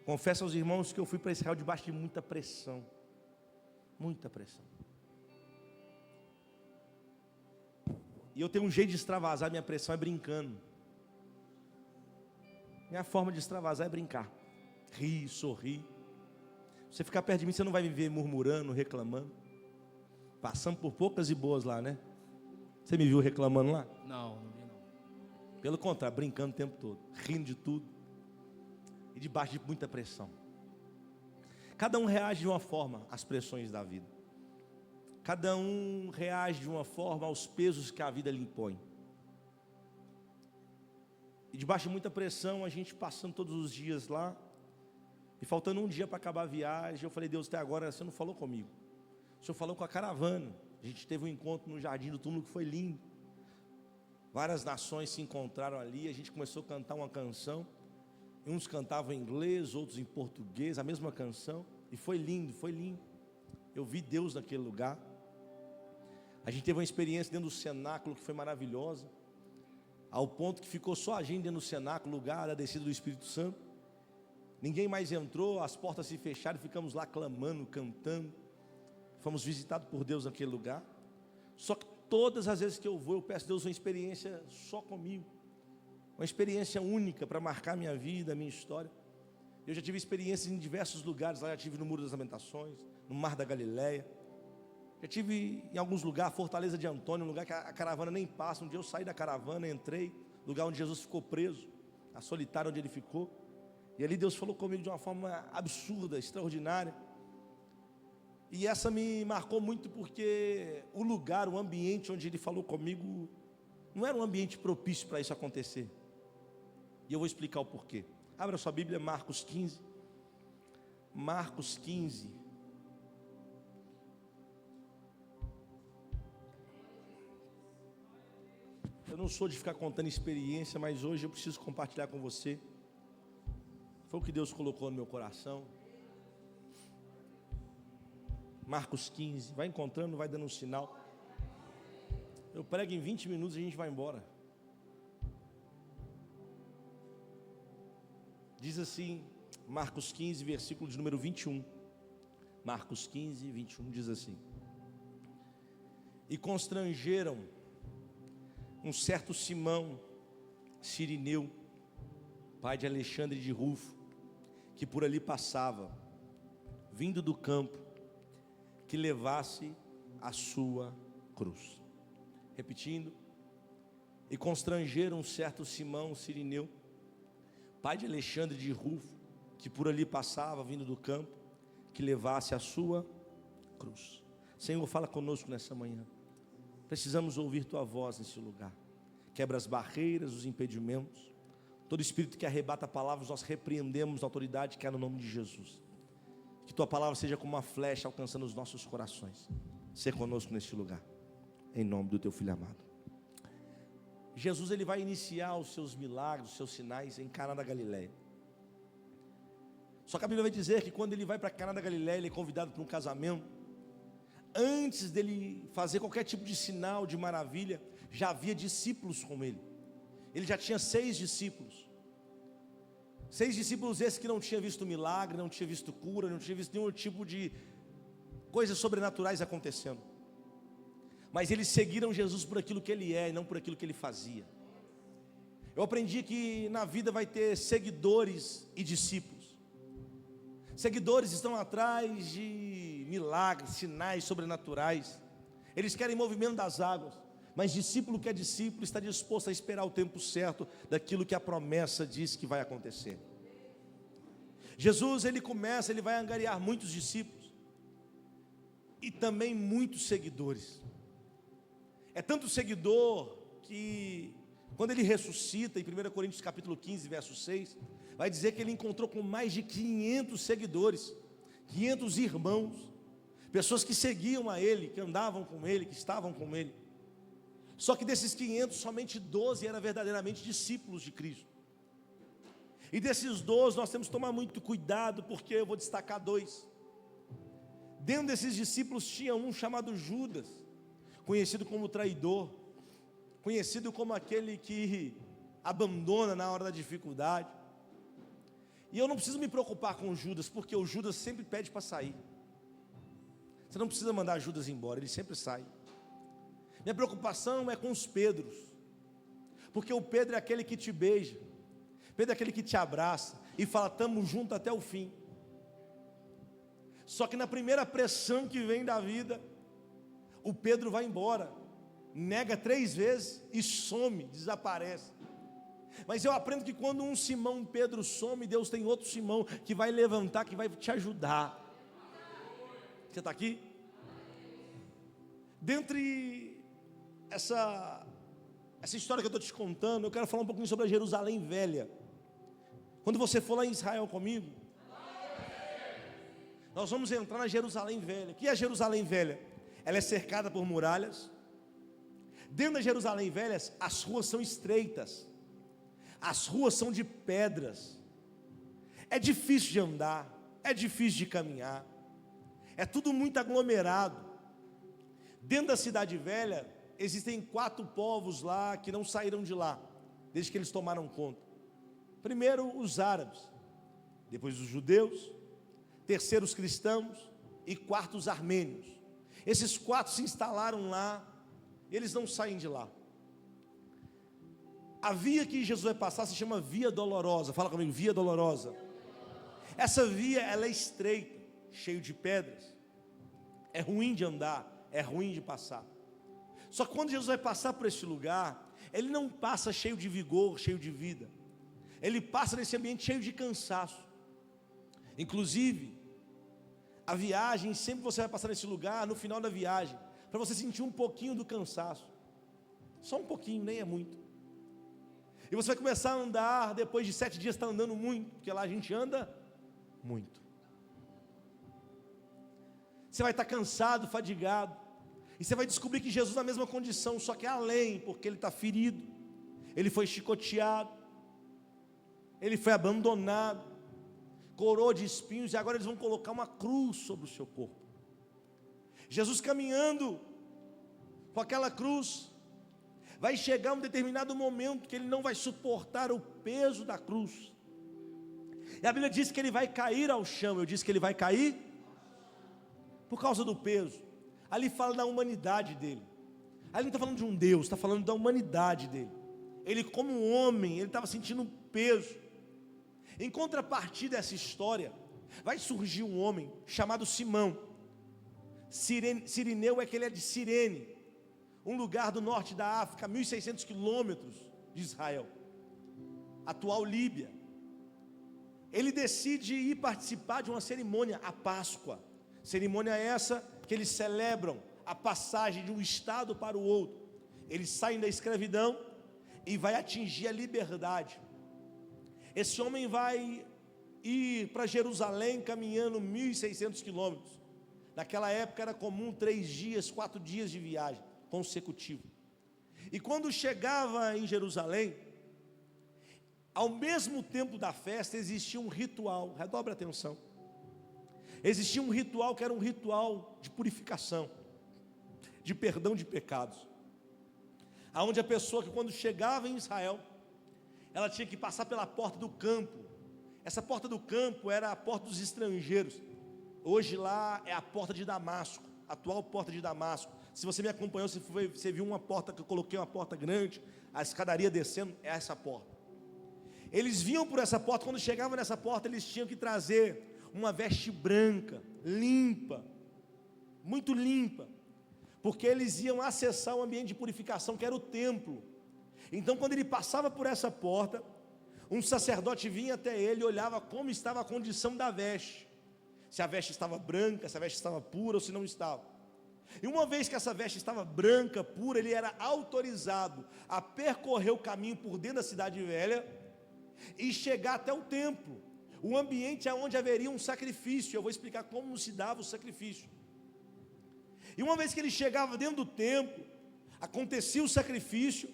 Confesso aos irmãos que eu fui para Israel debaixo de muita pressão. Muita pressão. E eu tenho um jeito de extravasar minha pressão é brincando. Minha forma de extravasar é brincar. Rir, sorrir. Você ficar perto de mim, você não vai me ver murmurando, reclamando. Passando por poucas e boas lá, né? Você me viu reclamando lá? Não vi não. Pelo contrário, brincando o tempo todo, rindo de tudo. E debaixo de muita pressão. Cada um reage de uma forma às pressões da vida. Cada um reage de uma forma aos pesos que a vida lhe impõe. E debaixo de muita pressão, a gente passando todos os dias lá. E faltando um dia para acabar a viagem, eu falei: Deus, até agora você não falou comigo. O Senhor falou com a caravana. A gente teve um encontro no Jardim do Túmulo que foi lindo. Várias nações se encontraram ali. A gente começou a cantar uma canção. E uns cantavam em inglês, outros em português, a mesma canção. E foi lindo, foi lindo. Eu vi Deus naquele lugar. A gente teve uma experiência dentro do cenáculo que foi maravilhosa. Ao ponto que ficou só a gente dentro do cenáculo, lugar da descida do Espírito Santo. Ninguém mais entrou, as portas se fecharam, ficamos lá clamando, cantando. Fomos visitados por Deus naquele lugar. Só que todas as vezes que eu vou, eu peço a Deus uma experiência só comigo. Uma experiência única para marcar minha vida, minha história. Eu já tive experiências em diversos lugares. Lá já tive no Muro das Lamentações, no Mar da Galileia. Já tive em alguns lugares, Fortaleza de Antônio, um lugar que a caravana nem passa. Um dia eu saí da caravana, entrei, lugar onde Jesus ficou preso, a solitária onde ele ficou. E ali Deus falou comigo de uma forma absurda, extraordinária. E essa me marcou muito porque o lugar, o ambiente onde ele falou comigo, não era um ambiente propício para isso acontecer. E eu vou explicar o porquê. Abra sua Bíblia, Marcos 15. Marcos 15. Eu não sou de ficar contando experiência, mas hoje eu preciso compartilhar com você. Foi o que Deus colocou no meu coração. Marcos 15. Vai encontrando, vai dando um sinal. Eu prego em 20 minutos e a gente vai embora. Diz assim, Marcos 15, versículo de número 21. Marcos 15, 21 diz assim: E constrangeram um certo Simão Cirineu, pai de Alexandre de Rufo, que por ali passava, vindo do campo, que levasse a sua cruz. Repetindo, e constrangeram um certo Simão Cirineu, pai de Alexandre de Rufo, que por ali passava, vindo do campo, que levasse a sua cruz. Senhor, fala conosco nessa manhã. Precisamos ouvir tua voz nesse lugar. Quebra as barreiras, os impedimentos. Todo espírito que arrebata palavras, nós repreendemos na autoridade que há no nome de Jesus. Que tua palavra seja como uma flecha alcançando os nossos corações. Ser conosco neste lugar, em nome do teu Filho amado. Jesus, ele vai iniciar os seus milagres, os seus sinais em Caná da Galileia. Só que a Bíblia vai dizer que quando ele vai para Caná da Galileia, ele é convidado para um casamento. Antes dele fazer qualquer tipo de sinal, de maravilha, já havia discípulos com ele. Ele já tinha 6 discípulos. 6 discípulos esses que não tinham visto milagre, não tinham visto cura, não tinham visto nenhum tipo de coisas sobrenaturais acontecendo. Mas eles seguiram Jesus por aquilo que ele é e não por aquilo que ele fazia. Eu aprendi que na vida vai ter seguidores e discípulos. Seguidores estão atrás de milagres, sinais sobrenaturais. Eles querem movimento das águas. Mas discípulo que é discípulo está disposto a esperar o tempo certo daquilo que a promessa diz que vai acontecer. Jesus, ele vai angariar muitos discípulos e também muitos seguidores. É tanto seguidor que quando ele ressuscita, em 1 Coríntios capítulo 15, verso 6, vai dizer que ele encontrou com mais de 500 seguidores, 500 irmãos, pessoas que seguiam a ele, que andavam com ele, que estavam com ele. Só que desses 500, somente 12 eram verdadeiramente discípulos de Cristo. E desses 12 nós temos que tomar muito cuidado, porque eu vou destacar 2. Dentro desses discípulos tinha um chamado Judas, conhecido como traidor, conhecido como aquele que abandona na hora da dificuldade. E eu não preciso me preocupar com o Judas, porque o Judas sempre pede para sair. Você não precisa mandar Judas embora, ele sempre sai. Minha preocupação é com os Pedros, porque o Pedro é aquele que te beija, Pedro é aquele que te abraça e fala, estamos juntos até o fim. Só que na primeira pressão que vem da vida, o Pedro vai embora, nega 3 vezes e some, desaparece. Mas eu aprendo que quando um Simão Pedro some, Deus tem outro Simão que vai levantar, que vai te ajudar. Você está aqui? Dentre essa história que eu estou te contando, eu quero falar um pouquinho sobre a Jerusalém Velha. Quando você for lá em Israel comigo, nós vamos entrar na Jerusalém Velha. O que é Jerusalém Velha? Ela é cercada por muralhas. Dentro da Jerusalém Velha, as ruas são estreitas, as ruas são de pedras, é difícil de andar, é difícil de caminhar, é tudo muito aglomerado. Dentro da cidade velha, existem 4 povos lá que não saíram de lá, desde que eles tomaram conta. Primeiro os árabes, depois os judeus, terceiro os cristãos e quarto os armênios. Esses 4 se instalaram lá, eles não saem de lá. A via que Jesus vai passar se chama Via Dolorosa. Fala comigo, Via Dolorosa. Essa via, ela é estreita, cheia de pedras, é ruim de andar, é ruim de passar. Só que quando Jesus vai passar por esse lugar, ele não passa cheio de vigor, cheio de vida, ele passa nesse ambiente cheio de cansaço. Inclusive, a viagem, sempre você vai passar nesse lugar, no final da viagem, para você sentir um pouquinho do cansaço, só um pouquinho, nem é muito. E você vai começar a andar, depois de 7 dias está andando muito, porque lá a gente anda muito. Você vai estar cansado, fadigado, e você vai descobrir que Jesus na mesma condição, só que além, porque ele está ferido, ele foi chicoteado, ele foi abandonado, coroa de espinhos, e agora eles vão colocar uma cruz sobre o seu corpo. Jesus caminhando com aquela cruz, vai chegar um determinado momento que ele não vai suportar o peso da cruz, e a Bíblia diz que ele vai cair ao chão. Eu disse que ele vai cair por causa do peso. Ali fala da humanidade dele, ali não está falando de um Deus, está falando da humanidade dele. Ele como homem, ele estava sentindo um peso. Em contrapartida dessa história, vai surgir um homem chamado Simão. Cirineu é que ele é de Cirene, um lugar do norte da África, 1.600 quilômetros de Israel, atual Líbia. Ele decide ir participar de uma cerimônia, a Páscoa. Cerimônia essa que eles celebram a passagem de um estado para o outro. Eles saem da escravidão e vai atingir a liberdade. Esse homem vai ir para Jerusalém caminhando 1.600 quilômetros. Naquela época era comum 3 dias, 4 dias de viagem consecutivo. E quando chegava em Jerusalém, ao mesmo tempo da festa existia um ritual, redobre a atenção. Existia um ritual que era um ritual de purificação, de perdão de pecados, aonde a pessoa que quando chegava em Israel, ela tinha que passar pela porta do campo. Essa porta do campo era a porta dos estrangeiros. Hoje lá é a porta de Damasco, a atual porta de Damasco. Se você me acompanhou, você viu uma porta que eu coloquei, uma porta grande, a escadaria descendo, é essa porta. Eles vinham por essa porta, quando chegavam nessa porta, eles tinham que trazer uma veste branca, limpa, muito limpa, porque eles iam acessar o ambiente de purificação, que era o templo. Então quando ele passava por essa porta, um sacerdote vinha até ele e olhava como estava a condição da veste, se a veste estava branca, se a veste estava pura ou se não estava. E uma vez que essa veste estava branca, pura, ele era autorizado a percorrer o caminho por dentro da cidade velha e chegar até o templo, o ambiente onde haveria um sacrifício. Eu vou explicar como se dava o sacrifício. E uma vez que ele chegava dentro do templo, acontecia o sacrifício,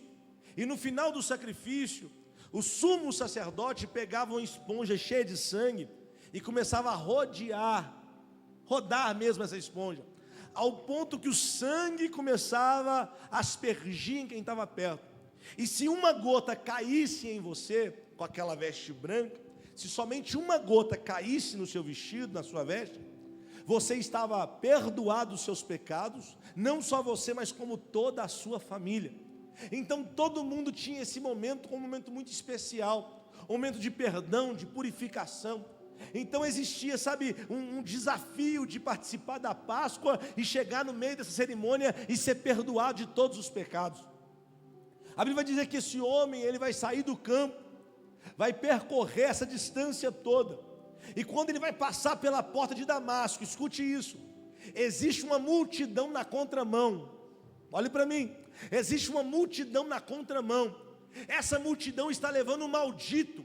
e no final do sacrifício, o sumo sacerdote pegava uma esponja cheia de sangue e começava a rodar mesmo essa esponja, ao ponto que o sangue começava a aspergir em quem estava perto. E se uma gota caísse em você, com aquela veste branca, se somente uma gota caísse no seu vestido, na sua veste, você estava perdoado dos seus pecados, não só você, mas como toda a sua família. Então todo mundo tinha esse momento como um momento muito especial, um momento de perdão, de purificação. Então existia, sabe, um desafio de participar da Páscoa e chegar no meio dessa cerimônia e ser perdoado de todos os pecados. A Bíblia vai dizer que esse homem, ele vai sair do campo, vai percorrer essa distância toda, e quando ele vai passar pela porta de Damasco, escute isso, existe uma multidão na contramão. Olhe para mim, existe uma multidão na contramão. Essa multidão está levando um maldito.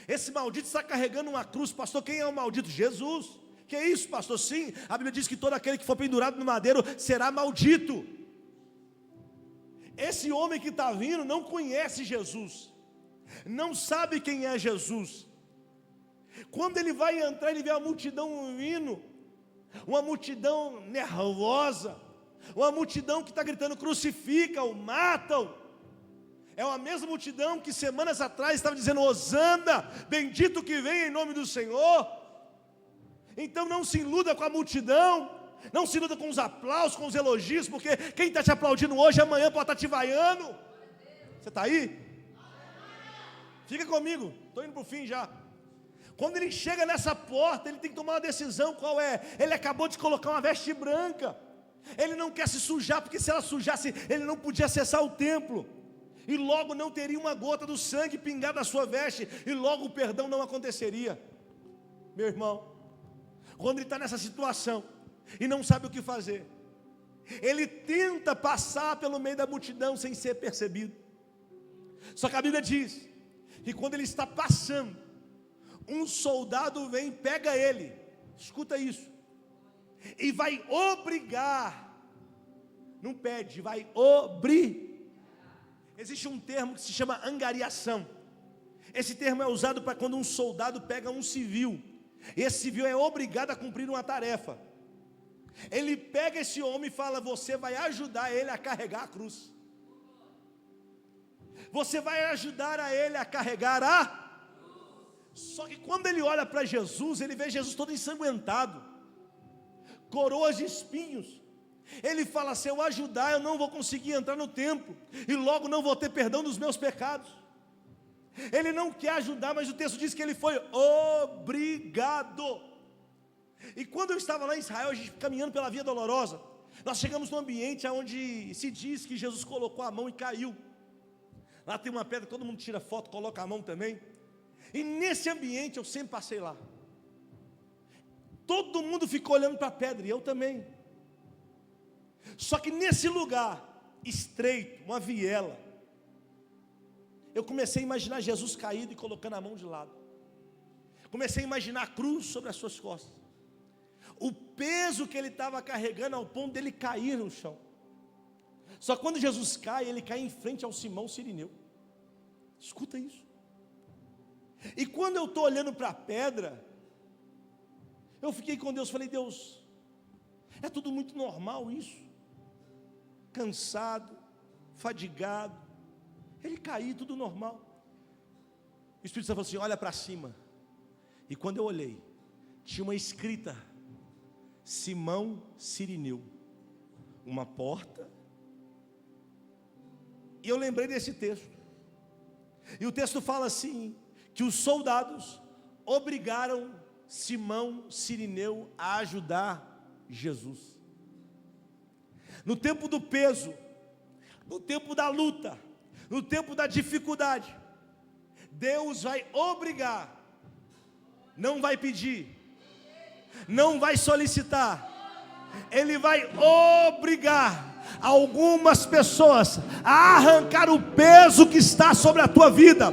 Esse maldito está carregando uma cruz. Pastor, quem é o maldito? Jesus. Que é isso, pastor? Sim, a Bíblia diz que todo aquele que for pendurado no madeiro será maldito. Esse homem que está vindo não conhece Jesus, não sabe quem é Jesus. Quando ele vai entrar, ele vê a multidão vindo, uma multidão nervosa, uma multidão que está gritando: crucifica-o, mata-o. É a mesma multidão que semanas atrás estava dizendo: hosana, bendito que vem em nome do Senhor. Então não se iluda com a multidão, não se iluda com os aplausos, com os elogios, porque quem está te aplaudindo hoje, amanhã pode estar te vaiando. Você está aí? Fica comigo, estou indo para o fim já. Quando ele chega nessa porta, ele tem que tomar uma decisão. Qual é? Ele acabou de colocar uma veste branca, ele não quer se sujar, porque se ela sujasse, ele não podia acessar o templo, e logo não teria uma gota do sangue pingar da sua veste, e logo o perdão não aconteceria. Meu irmão, quando ele está nessa situação e não sabe o que fazer, ele tenta passar pelo meio da multidão sem ser percebido. Só que a Bíblia diz que quando ele está passando, um soldado vem e pega ele, escuta isso, e vai obrigar, não pede, vai obrigar. Existe um termo que se chama angariação. Esse termo é usado para quando um soldado pega um civil, e esse civil é obrigado a cumprir uma tarefa. Ele pega esse homem e fala: você vai ajudar ele a carregar a cruz, você vai ajudar a ele a carregar a cruz. Só que quando ele olha para Jesus, ele vê Jesus todo ensanguentado, coroas de espinhos. Ele fala: se eu ajudar, eu não vou conseguir entrar no templo, e logo não vou ter perdão dos meus pecados. Ele não quer ajudar, mas o texto diz que ele foi obrigado. E quando eu estava lá em Israel, a gente caminhando pela Via Dolorosa, nós chegamos num ambiente onde se diz que Jesus colocou a mão e caiu. Lá tem uma pedra, todo mundo tira foto, coloca a mão também. E nesse ambiente eu sempre passei lá. Todo mundo ficou olhando para a pedra, e eu também. Só que nesse lugar estreito, uma viela, eu comecei a imaginar Jesus caído e colocando a mão de lado. Comecei a imaginar a cruz sobre as suas costas, o peso que ele estava carregando ao ponto dele cair no chão. Só que quando Jesus cai, ele cai em frente ao Simão Cirineu. Escuta isso. E quando eu estou olhando para a pedra, eu fiquei com Deus, falei: Deus, é tudo muito normal isso, cansado, fadigado, ele caiu, tudo normal. O Espírito Santo falou assim: olha para cima. E quando eu olhei, tinha uma escrita: Simão Cirineu, uma porta. E eu lembrei desse texto, e o texto fala assim, que os soldados obrigaram Simão Cirineu a ajudar Jesus. No tempo do peso, no tempo da luta, no tempo da dificuldade, Deus vai obrigar, não vai pedir, não vai solicitar, Ele vai obrigar algumas pessoas a arrancar o peso que está sobre a tua vida,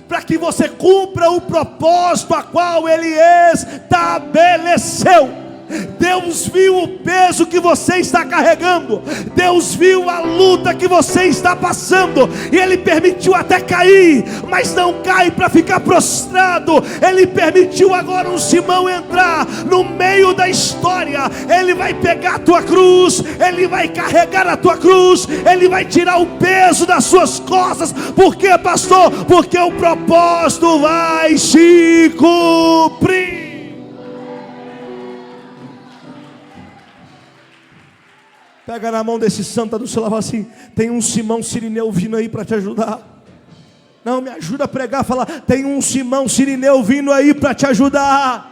para que você cumpra o propósito a qual Ele estabeleceu. Deus viu o peso que você está carregando, Deus viu a luta que você está passando, e Ele permitiu até cair, mas não cai para ficar prostrado. Ele permitiu agora um Simão entrar no meio da história. Ele vai pegar a tua cruz, Ele vai carregar a tua cruz, Ele vai tirar o peso das suas costas. Por quê, pastor? Porque o propósito vai se cumprir. Pega na mão desse santo do seu lado assim: tem um Simão Sirineu vindo aí para te ajudar. Não, me ajuda a pregar, fala: tem um Simão Sirineu vindo aí para te ajudar.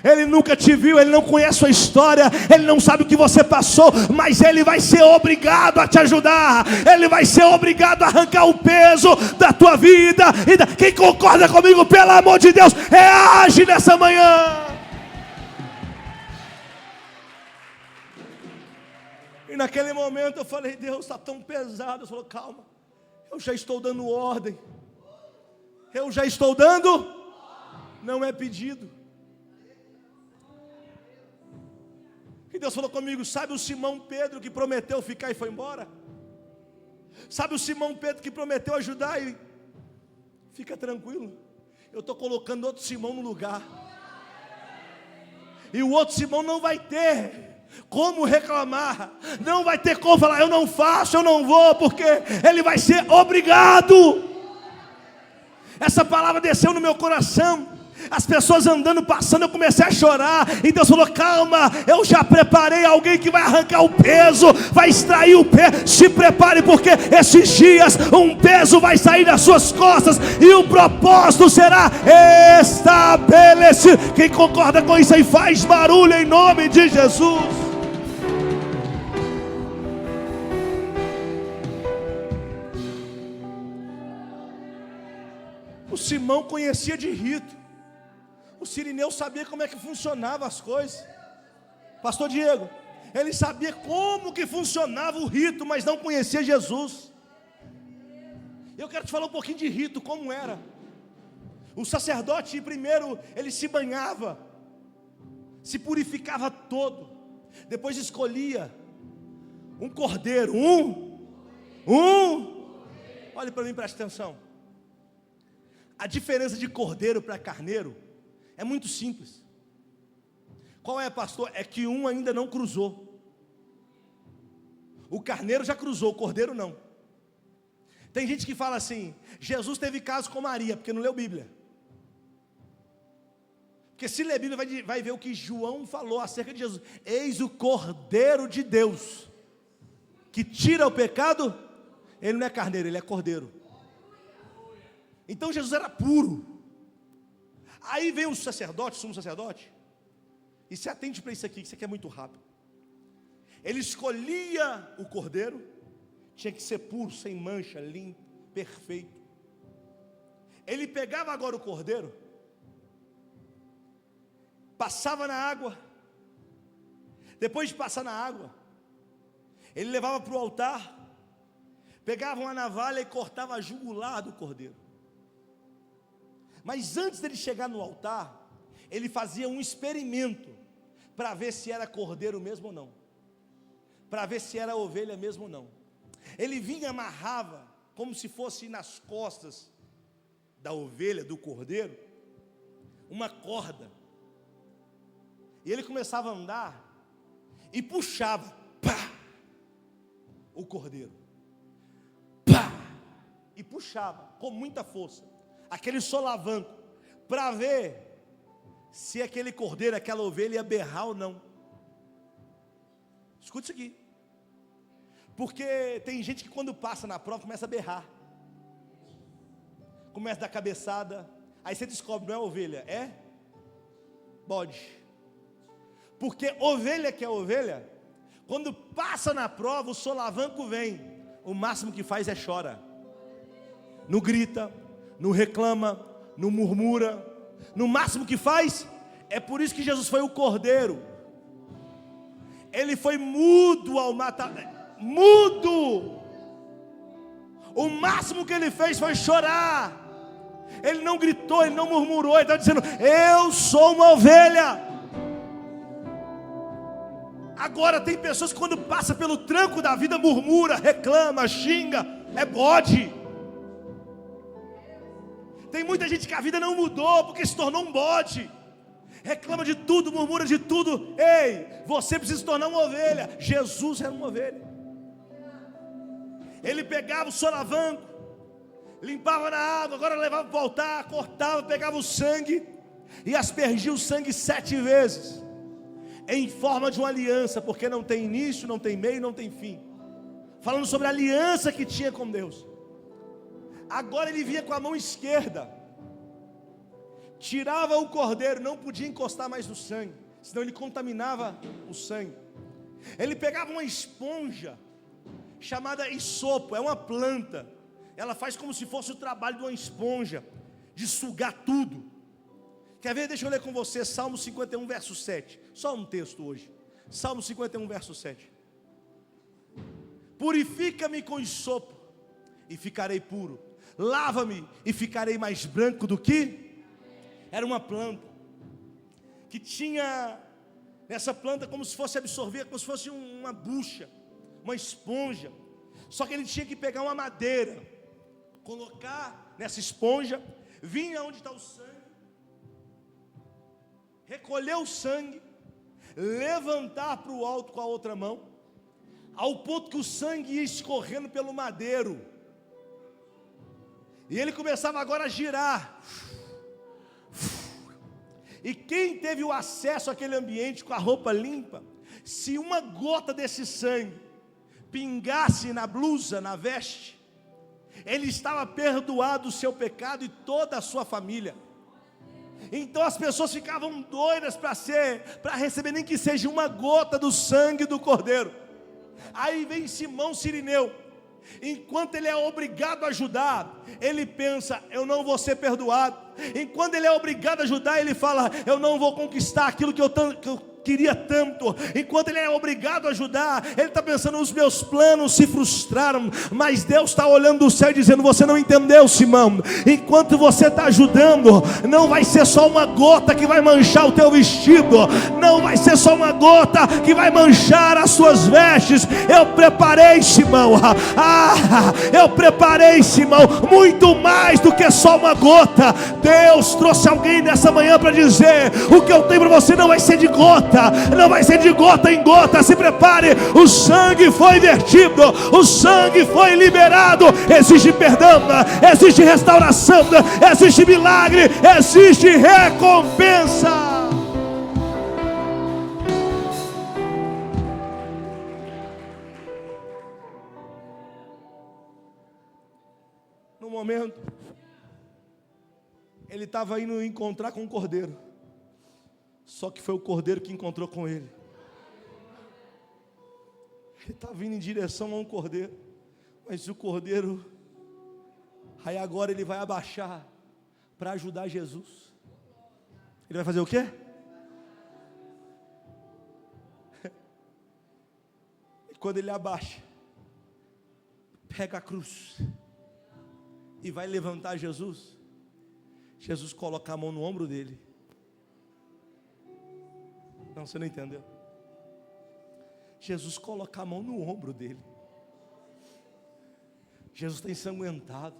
Ele nunca te viu, ele não conhece a sua história, ele não sabe o que você passou, mas ele vai ser obrigado a te ajudar. Ele vai ser obrigado a arrancar o peso da tua vida. Quem concorda comigo, pelo amor de Deus, reage nessa manhã. E naquele momento eu falei: Deus, está tão pesado. Ele falou: calma, eu já estou dando ordem. Eu já estou dando, não é pedido. E Deus falou comigo: sabe o Simão Pedro que prometeu ficar e foi embora? Sabe o Simão Pedro que prometeu ajudar e... Fica tranquilo, eu estou colocando outro Simão no lugar. E o outro Simão não vai ter como reclamar, não vai ter como falar: eu não faço, eu não vou, porque ele vai ser obrigado. Essa palavra desceu no meu coração. As pessoas andando, passando, eu comecei a chorar. E Deus falou: calma, eu já preparei alguém que vai arrancar o peso, vai extrair o peso. Se prepare, porque esses dias um peso vai sair das suas costas e o propósito será estabelecido. Quem concorda com isso aí, faz barulho em nome de Jesus. O Simão conhecia de rito, o Sirineu sabia como é que funcionava as coisas. Pastor Diego, ele sabia como que funcionava o rito, mas não conhecia Jesus. Eu quero te falar um pouquinho de rito, como era. O sacerdote primeiro, ele se banhava, se purificava todo, depois escolhia um cordeiro, olhe para mim, preste atenção. A diferença de cordeiro para carneiro é muito simples. Qual é, pastor? É que um ainda não cruzou. O carneiro já cruzou, o cordeiro não. Tem gente que fala assim: Jesus teve caso com Maria, porque não leu Bíblia. Porque se ler Bíblia vai ver o que João falou acerca de Jesus. Eis o Cordeiro de Deus, que tira o pecado. Ele não é carneiro, ele é cordeiro. Então Jesus era puro. Aí vem o sacerdote, sumo sacerdote, e se atente para isso aqui é muito rápido. Ele escolhia o cordeiro, tinha que ser puro, sem mancha, limpo, perfeito. Ele pegava agora o cordeiro, passava na água, depois de passar na água, ele levava para o altar, pegava uma navalha e cortava a jugular do cordeiro. Mas antes dele chegar no altar, ele fazia um experimento, para ver se era cordeiro mesmo ou não, para ver se era ovelha mesmo ou não. Ele vinha e amarrava, como se fosse nas costas da ovelha, do cordeiro, uma corda, e ele começava a andar, e puxava, pá, o cordeiro, pá, e puxava, com muita força, aquele solavanco, para ver se aquele cordeiro, aquela ovelha ia berrar ou não. Escute isso aqui, porque tem gente que quando passa na prova começa a berrar, começa a dar cabeçada, aí você descobre, não é ovelha, é bode. Porque ovelha que é ovelha, quando passa na prova, o solavanco vem, o máximo que faz é chora, não grita, não reclama, não murmura, no máximo que faz. É por isso que Jesus foi o cordeiro. Ele foi mudo ao matar, mudo. O máximo que ele fez foi chorar. Ele não gritou, ele não murmurou, ele estava dizendo: eu sou uma ovelha. Agora tem pessoas que quando passa pelo tranco da vida murmura, reclama, xinga, é bode. Tem muita gente que a vida não mudou porque se tornou um bode. Reclama de tudo, murmura de tudo. Ei, você precisa se tornar uma ovelha. Jesus era uma ovelha. Ele pegava o solavanco, limpava na água, agora levava para o altar, cortava, pegava o sangue e aspergia o sangue 7 vezes, em forma de uma aliança, porque não tem início, não tem meio, não tem fim. Falando sobre a aliança que tinha com Deus. Agora ele vinha com a mão esquerda, tirava o cordeiro, não podia encostar mais no sangue, senão ele contaminava o sangue. Ele pegava uma esponja chamada hisopo, é uma planta. Ela faz como se fosse o trabalho de uma esponja, de sugar tudo. Quer ver? Deixa eu ler com você Salmo 51, verso 7. Só um texto hoje. Salmo 51, verso 7. Purifica-me com hisopo e ficarei puro. Lava-me e ficarei mais branco do que... Era uma planta que tinha nessa planta como se fosse absorver, como se fosse uma bucha, uma esponja. Só que ele tinha que pegar uma madeira, colocar nessa esponja, vir aonde está o sangue, recolher o sangue, levantar para o alto com a outra mão, ao ponto que o sangue ia escorrendo pelo madeiro. E ele começava agora a girar. E quem teve o acesso àquele ambiente com a roupa limpa, se uma gota desse sangue pingasse na blusa, na veste, ele estava perdoado do seu pecado e toda a sua família. Então as pessoas ficavam doidas para receber nem que seja uma gota do sangue do cordeiro. Aí vem Simão Cirineu. Enquanto ele é obrigado a ajudar, ele pensa, eu não vou ser perdoado. Enquanto ele é obrigado a ajudar, ele fala, eu não vou conquistar aquilo que eu queria tanto. Enquanto ele é obrigado a ajudar, ele está pensando, os meus planos se frustraram. Mas Deus está olhando do céu e dizendo, você não entendeu, Simão. Enquanto você está ajudando, não vai ser só uma gota que vai manchar o teu vestido, não vai ser só uma gota que vai manchar as suas vestes. Eu preparei, Simão, eu preparei, Simão, muito mais do que só uma gota. Deus trouxe alguém nessa manhã para dizer, o que eu tenho para você não vai ser de gota, não vai ser de gota em gota. Se prepare, o sangue foi vertido, o sangue foi liberado. Existe perdão, existe restauração, existe milagre, existe recompensa. No momento, ele estava indo encontrar com o cordeiro. Só que foi o cordeiro que encontrou com ele. Ele está vindo em direção a um cordeiro, mas o cordeiro, aí agora ele vai abaixar para ajudar Jesus. Ele vai fazer o quê? E quando ele abaixa, pega a cruz e vai levantar Jesus, Jesus coloca a mão no ombro dele. Não, você não entendeu. Jesus coloca a mão no ombro dele. Jesus está ensanguentado.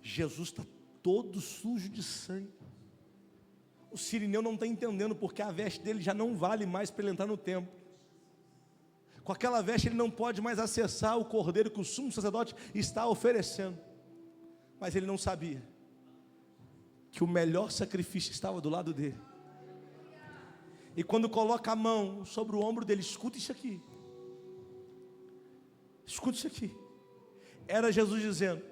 Jesus está todo sujo de sangue. O Cirineu não está entendendo porque a veste dele já não vale mais para ele entrar no templo. Com aquela veste ele não pode mais acessar o cordeiro que o sumo sacerdote está oferecendo. Mas ele não sabia que o melhor sacrifício estava do lado dele. E quando coloca a mão sobre o ombro dele, escuta isso aqui. Escuta isso aqui. Era Jesus dizendo,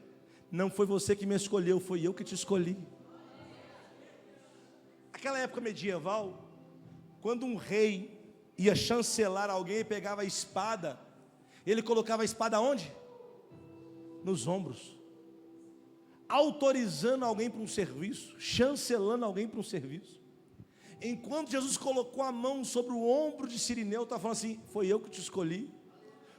não foi você que me escolheu, foi eu que te escolhi. Naquela época medieval, quando um rei ia chancelar alguém, pegava a espada, ele colocava a espada onde? Nos ombros. Autorizando alguém para um serviço, chancelando alguém para um serviço. Enquanto Jesus colocou a mão sobre o ombro de Cirineu, estava falando assim, foi eu que te escolhi,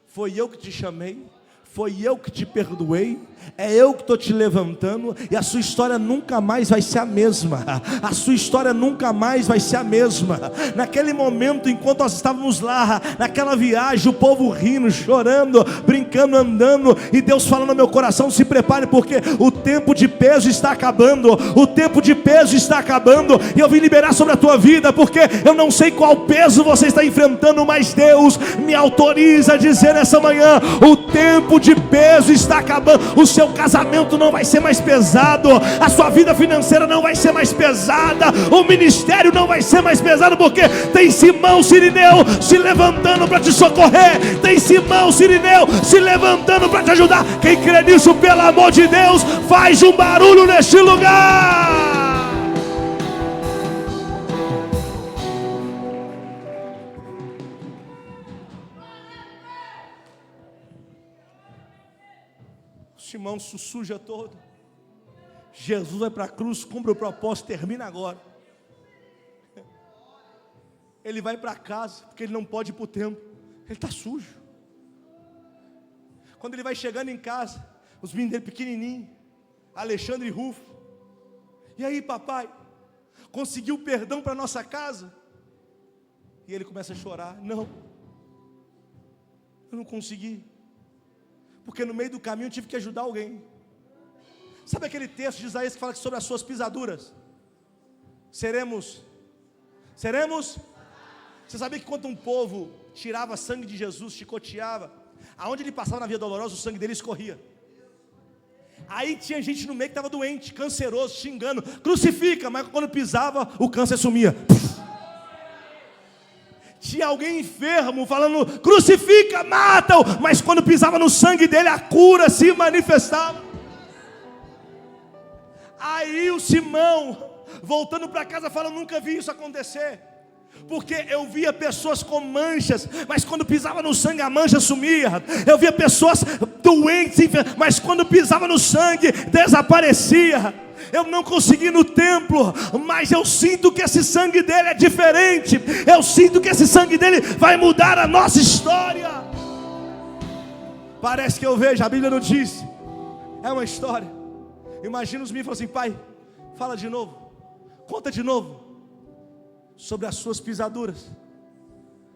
foi eu que te chamei, foi eu que te perdoei, é eu que estou te levantando, e a sua história nunca mais vai ser a mesma. A sua história nunca mais vai ser a mesma. Naquele momento, enquanto nós estávamos lá, naquela viagem, o povo rindo, chorando, brincando, andando, e Deus falando no meu coração: se prepare, porque o tempo de peso está acabando. O tempo de peso está acabando, e eu vim liberar sobre a tua vida, porque eu não sei qual peso você está enfrentando, mas Deus me autoriza a dizer nessa manhã: o tempo de peso está acabando. O seu casamento não vai ser mais pesado, a sua vida financeira não vai ser mais pesada, o ministério não vai ser mais pesado, porque tem Simão Sirineu se levantando para te socorrer, tem Simão Sirineu se levantando para te ajudar. Quem crê nisso, pelo amor de Deus, faz um barulho neste lugar. Simão se suja todo. Jesus vai para a cruz, cumpre o propósito, termina agora. Ele vai para casa, porque ele não pode ir para o templo, ele está sujo. Quando ele vai chegando em casa, os meninos dele pequenininhos, Alexandre e Rufo: e aí, papai, conseguiu perdão para nossa casa? E ele começa a chorar: não, eu não consegui, porque no meio do caminho eu tive que ajudar alguém. Sabe aquele texto de Isaías que fala que sobre as suas pisaduras seremos? Você sabia que quando um povo tirava sangue de Jesus, chicoteava, aonde ele passava na via dolorosa, o sangue dele escorria. Aí tinha gente no meio que estava doente, canceroso, xingando: crucifica, mas quando pisava, o câncer sumia. Tinha alguém enfermo falando: crucifica, mata-o, mas quando pisava no sangue dele, a cura se manifestava. Aí o Simão, voltando para casa, fala: nunca vi isso acontecer, porque eu via pessoas com manchas, mas quando pisava no sangue a mancha sumia. Eu via pessoas doentes, mas quando pisava no sangue desaparecia. Eu não consegui ir no templo, mas eu sinto que esse sangue dele é diferente. Eu sinto que esse sangue dele vai mudar a nossa história. Parece que eu vejo, a Bíblia não diz, é uma história. Imagina os meninos falando assim: pai, fala de novo, conta de novo sobre as suas pisaduras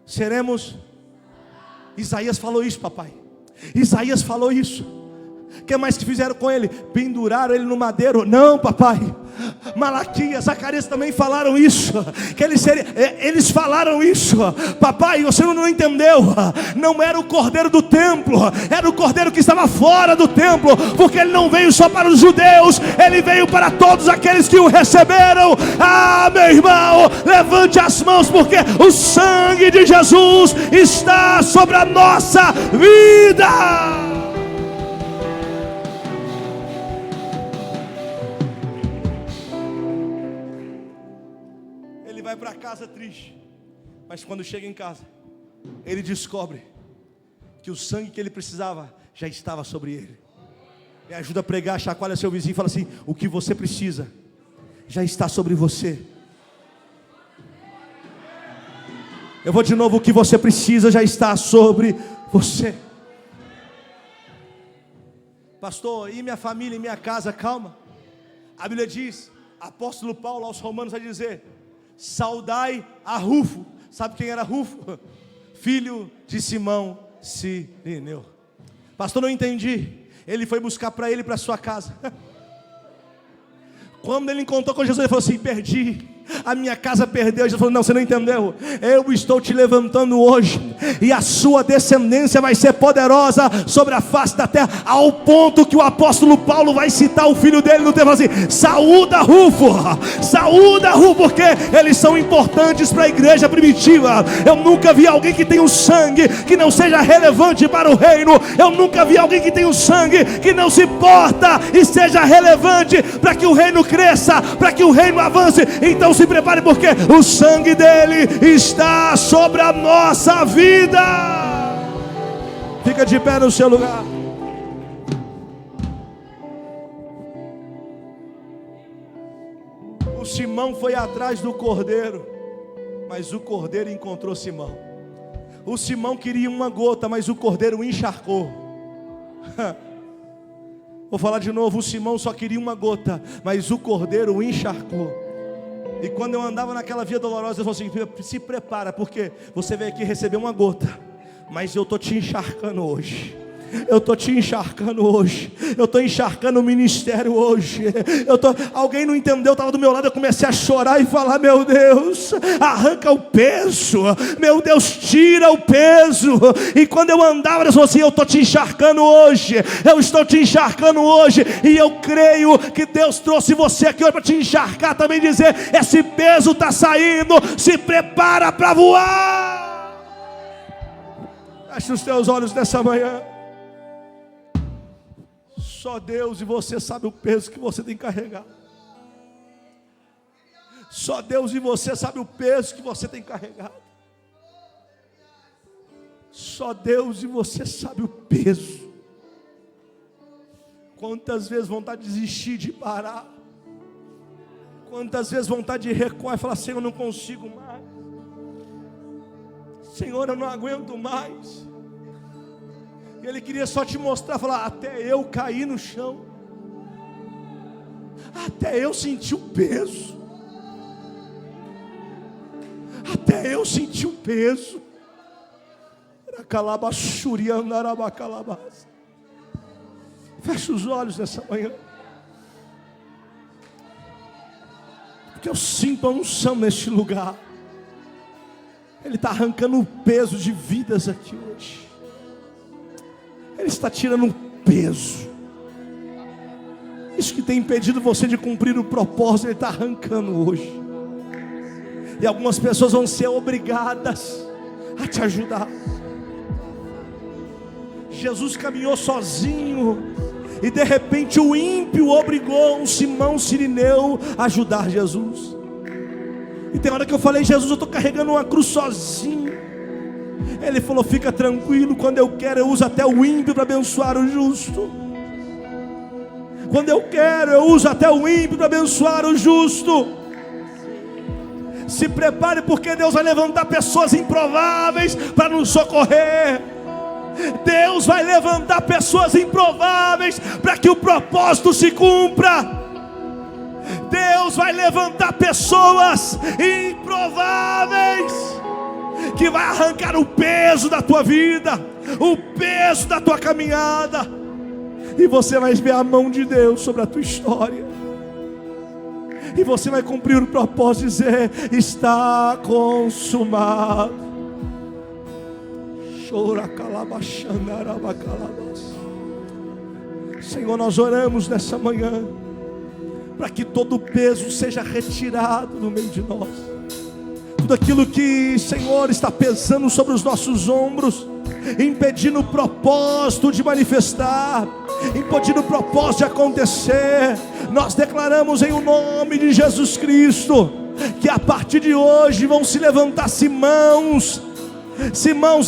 seremos. Isaías falou isso, papai. Isaías falou isso. O que mais que fizeram com ele? Penduraram ele no madeiro. Não, papai. Malaquias, Zacarias também falaram isso, que eles falaram isso. Papai, você não entendeu. Não era o cordeiro do templo, era o cordeiro que estava fora do templo, porque ele não veio só para os judeus, ele veio para todos aqueles que o receberam. Ah, meu irmão, levante as mãos, porque o sangue de Jesus está sobre a nossa vida. Vai para casa triste, mas quando chega em casa, ele descobre que o sangue que ele precisava já estava sobre ele. Me ajuda a pregar, chacoalha seu vizinho e fala assim: o que você precisa já está sobre você. Eu vou de novo: o que você precisa já está sobre você. Pastor, e minha família, e minha casa? Calma. A Bíblia diz, apóstolo Paulo aos Romanos vai dizer: saudai a Rufo. Sabe quem era Rufo? Filho de Simão Sirineu. Pastor, não entendi. Ele foi buscar para ele, para sua casa. Quando ele encontrou com Jesus, ele falou assim: perdi, a minha casa perdeu. Jesus falou: não, você não entendeu. Eu estou te levantando hoje, e a sua descendência vai ser poderosa sobre a face da terra, ao ponto que o apóstolo Paulo vai citar o filho dele no texto assim: saúda Rufo, porque eles são importantes para a igreja primitiva. Eu nunca vi alguém que tem um sangue que não seja relevante para o reino. Eu nunca vi alguém que tem um sangue que não se porta e seja relevante para que o reino cresça, para que o reino avance. Então se prepare, porque o sangue dele está sobre a nossa vida. Fica de pé no seu lugar. O Simão foi atrás do cordeiro, mas o cordeiro encontrou Simão. O Simão queria uma gota, mas o cordeiro encharcou. Vou falar de novo, o Simão só queria uma gota, mas o cordeiro o encharcou. E quando eu andava naquela via dolorosa, eu falei assim: se prepara, porque você veio aqui receber uma gota, mas eu estou te encharcando hoje. Eu estou te encharcando hoje. Eu estou encharcando o ministério hoje. Alguém não entendeu, estava do meu lado. Eu comecei a chorar e falar: meu Deus, arranca o peso. Meu Deus, tira o peso. E quando eu andava, eu falei assim: eu estou te encharcando hoje. Eu estou te encharcando hoje. E eu creio que Deus trouxe você aqui hoje para te encharcar também, dizer: esse peso está saindo. Se prepara para voar. Feche os teus olhos nessa manhã. Só Deus e você sabe o peso que você tem carregado. Só Deus e você sabe o peso que você tem carregado. Só Deus e você sabe o peso. Quantas vezes vontade de desistir, de parar. Quantas vezes vontade de recuar e falar: Senhor, eu não consigo mais. Senhor, eu não aguento mais. Ele queria só te mostrar, falar: até eu caí no chão, até eu senti o peso, até eu senti o peso. Fecha os olhos nessa manhã, porque eu sinto a unção neste lugar. Ele está arrancando o peso de vidas aqui hoje. Ele está tirando um peso. Isso que tem impedido você de cumprir o propósito, Ele está arrancando hoje. E algumas pessoas vão ser obrigadas a te ajudar. Jesus caminhou sozinho, e de repente o ímpio obrigou um Simão Cirineu a ajudar Jesus. E tem hora que eu falei: Jesus, eu estou carregando uma cruz sozinho. Ele falou: fica tranquilo, quando eu quero eu uso até o ímpio para abençoar o justo. Quando eu quero eu uso até o ímpio para abençoar o justo. Se prepare, porque Deus vai levantar pessoas improváveis para nos socorrer. Deus vai levantar pessoas improváveis para que o propósito se cumpra. Deus vai levantar pessoas improváveis que vai arrancar o peso da tua vida, o peso da tua caminhada, e você vai ver a mão de Deus sobre a tua história, e você vai cumprir o propósito, dizer: está consumado. Senhor, nós oramos nessa manhã para que todo o peso seja retirado do meio de nós. Tudo aquilo que, Senhor, está pesando sobre os nossos ombros, impedindo o propósito de manifestar, impedindo o propósito de acontecer, nós declaramos em o nome de Jesus Cristo, que a partir de hoje vão se levantar Simãos,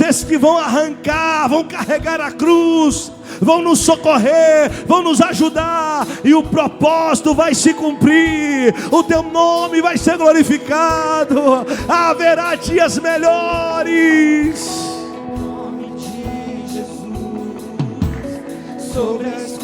esses que vão arrancar, vão carregar a cruz, vão nos socorrer, vão nos ajudar, e o propósito vai se cumprir, o teu nome vai ser glorificado, haverá dias melhores. Em nome de Jesus, sobre essa